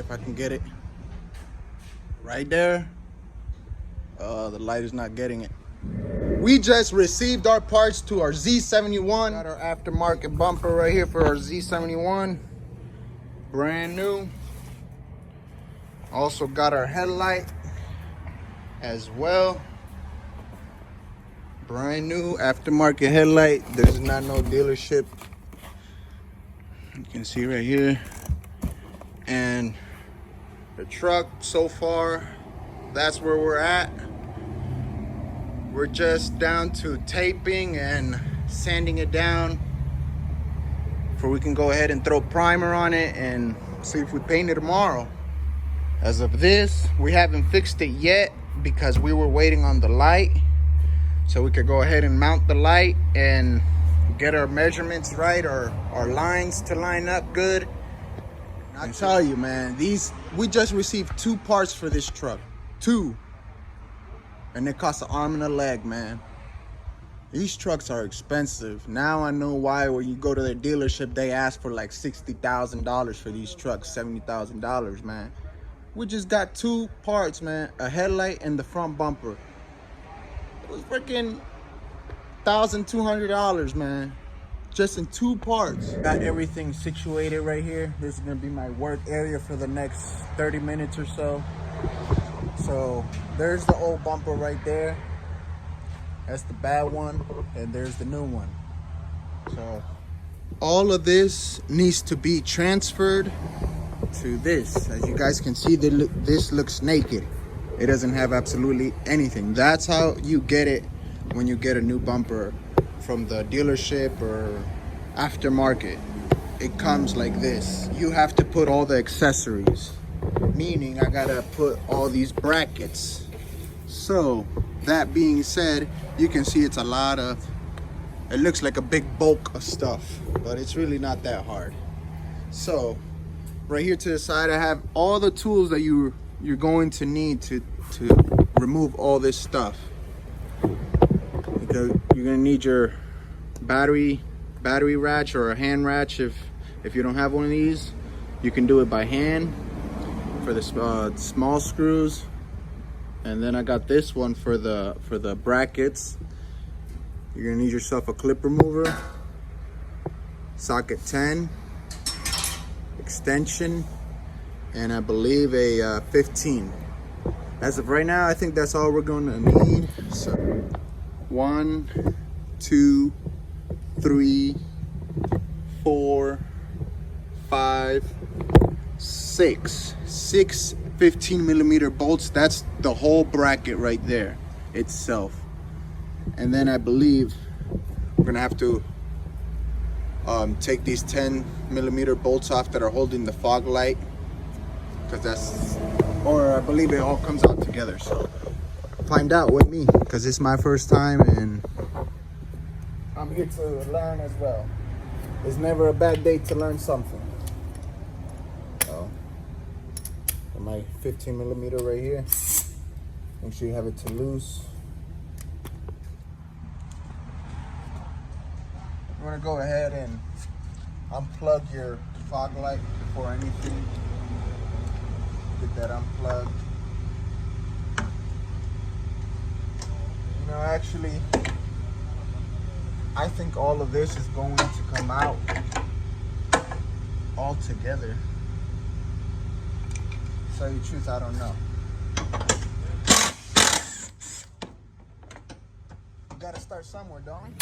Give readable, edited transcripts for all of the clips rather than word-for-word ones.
if I can get it right there. The light is not getting it. We just received our parts to our Z71. Got our aftermarket bumper right here for our Z71. Brand new. Also got our headlight as well. Brand new aftermarket headlight. There's not no dealership. You can see right here. And the truck so far, that's where we're at. We're just down to taping and sanding it down before we can go ahead and throw primer on it and see if we paint it tomorrow. As of this, we haven't fixed it yet because we were waiting on the light so we could go ahead and mount the light and get our measurements right, or our lines to line up good. I tell you, man, we just received 2 parts for this truck. 2. And it costs an arm and a leg, man. These trucks are expensive. Now I know why when you go to the dealership, they ask for like $60,000 for these trucks, $70,000, man. We just got 2 parts, man. A headlight and the front bumper. It was freaking $1,200, man. Just in 2 parts. Got everything situated right here. This is gonna be my work area for the next 30 minutes or so. So there's the old bumper right there. That's the bad one. And there's the new one. So all of this needs to be transferred to this. As you guys can see, this looks naked. It doesn't have absolutely anything. That's how you get it when you get a new bumper from the dealership or aftermarket. It comes like this. You have to put all the accessories, meaning I gotta put all these brackets. So that being said, you can see it's a lot of, it looks like a big bulk of stuff, but it's really not that hard. So right here to the side, I have all the tools that you're going to need to remove all this stuff. Because you're gonna need your battery ratchet or a hand ratchet. If you don't have one of these, you can do it by hand for the small screws. And then I got this one for the brackets. You're gonna need yourself a clip remover, socket 10, extension, and I believe a 15. As of right now, I think that's all we're gonna need. So 1, 2, 3, 4, 5, 6 15mm bolts. That's the whole bracket right there itself. And then I believe we're gonna have to take these 10mm bolts off that are holding the fog light, because that's, or I believe it all comes out together. So find out with me, because it's my first time and I'm here to learn as well. It's never a bad day to learn something. So my 15mm right here, make sure you have it to loose. I'm gonna go ahead and unplug your fog light before anything. Get that unplugged. You know, actually, I think all of this is going to come out all together. To tell you the truth, I don't know. You gotta start somewhere, don't we?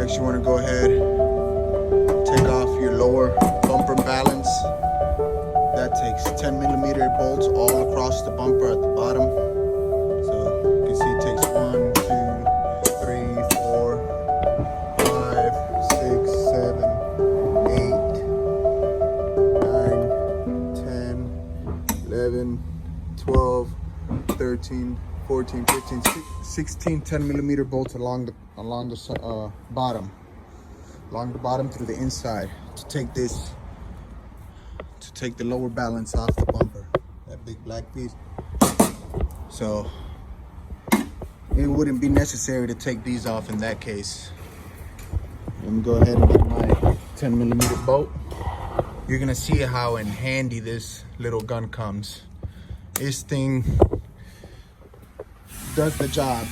Next, you want to go ahead, take off your lower bumper balance. That takes 10mm bolts all across the bumper at the bottom. So you can see it takes 1, 2, 3, 4, 5, 6, 7, 8, 9, 10, 11, 12, 13, 14, 15, 16 10mm bolts along the bottom, through the inside to take the lower balance off the bumper, that big black piece. So it wouldn't be necessary to take these off in that case. Let me go ahead and get my 10mm bolt. You're gonna see how in handy this little gun comes. This thing does the job.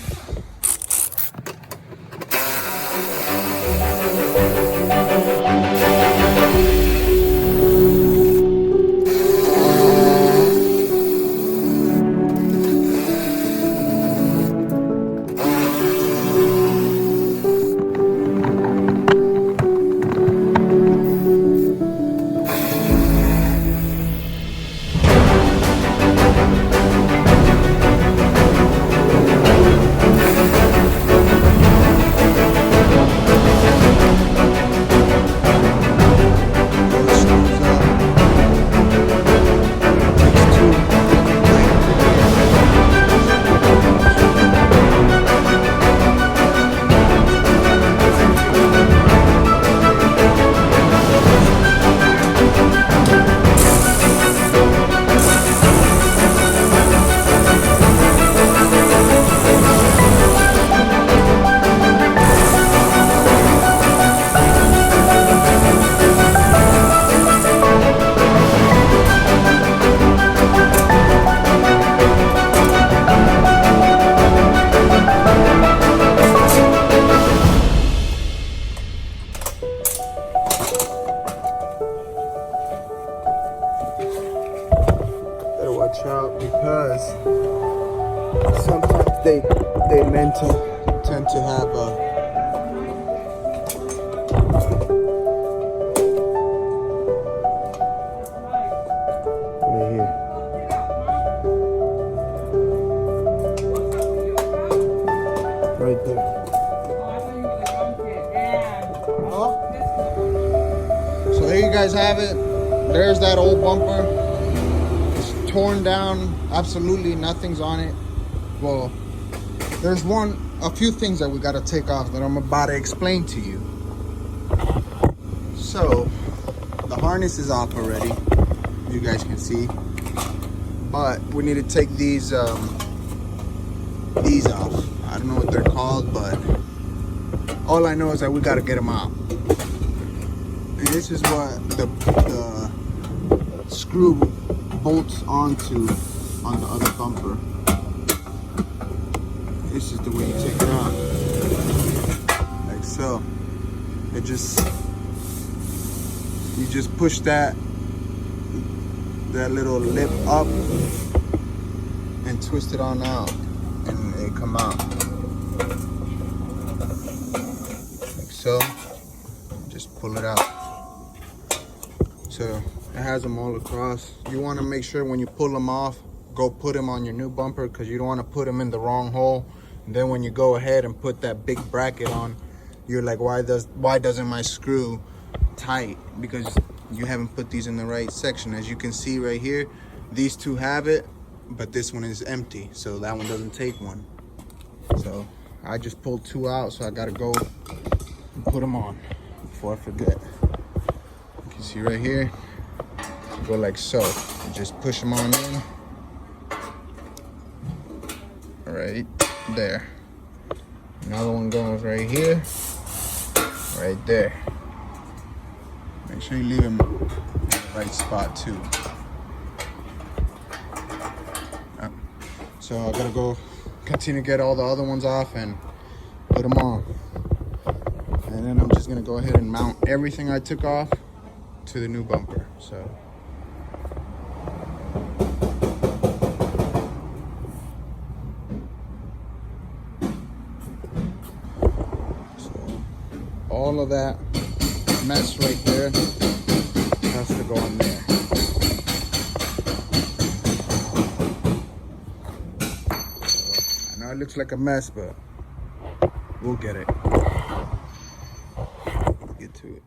Watch out, because sometimes they tend to have a right here. Right there. So there you guys have it. There's that old bumper. Torn down, absolutely nothing's on it. Well, there's a few things that we got to take off that I'm about to explain to you. So the harness is off already, you guys can see, but we need to take these off. I don't know what they're called, but all I know is that we got to get them out. And this is what the screw bolts on the other bumper. This is the way you take it off, like so. You just push that little lip up and twist it on out, and it come out like so. Just pull it out. So it has them all across. You want to make sure when you pull them off, go put them on your new bumper, because you don't want to put them in the wrong hole. And then when you go ahead and put that big bracket on, you're like, why doesn't my screw tight? Because you haven't put these in the right section. As you can see right here, these two have it, but this one is empty, so that one doesn't take one. So I just pulled two out, so I gotta go and put them on before I forget. You can see right here, go like so. You just push them on in, right there. Another one goes right here, right there. Make sure you leave them in the right spot too. So I gotta go continue to get all the other ones off and put them on. And then I'm just gonna go ahead and mount everything I took off to the new bumper. So all of that mess right there has to go in there. I know it looks like a mess, but we'll get it. Get to it.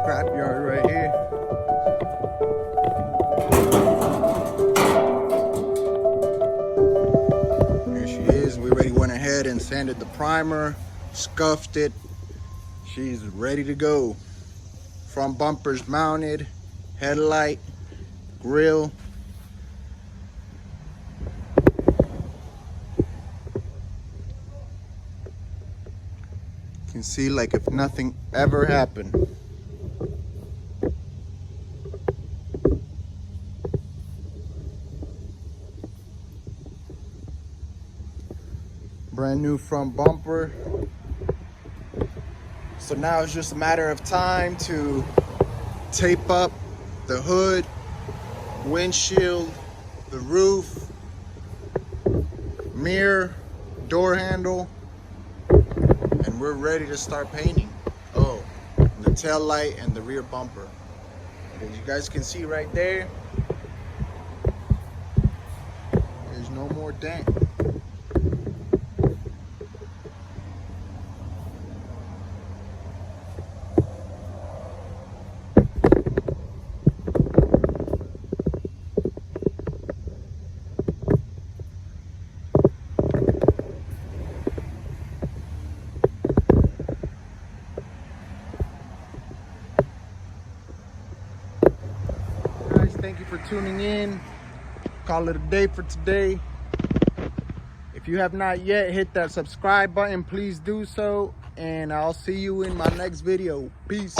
Scrapyard right here. Here she is. We already went ahead and sanded the primer, scuffed it. She's ready to go. Front bumpers mounted, headlight, grill. You can see like if nothing ever happened. Brand new front bumper. So now it's just a matter of time to tape up the hood, windshield, the roof, mirror, door handle, and we're ready to start painting. Oh, and the tail light and the rear bumper. And as you guys can see right there, there's no more dent. Thank you for tuning in. Call it a day for today. If you have not yet hit that subscribe button, please do so. And I'll see you in my next video. Peace.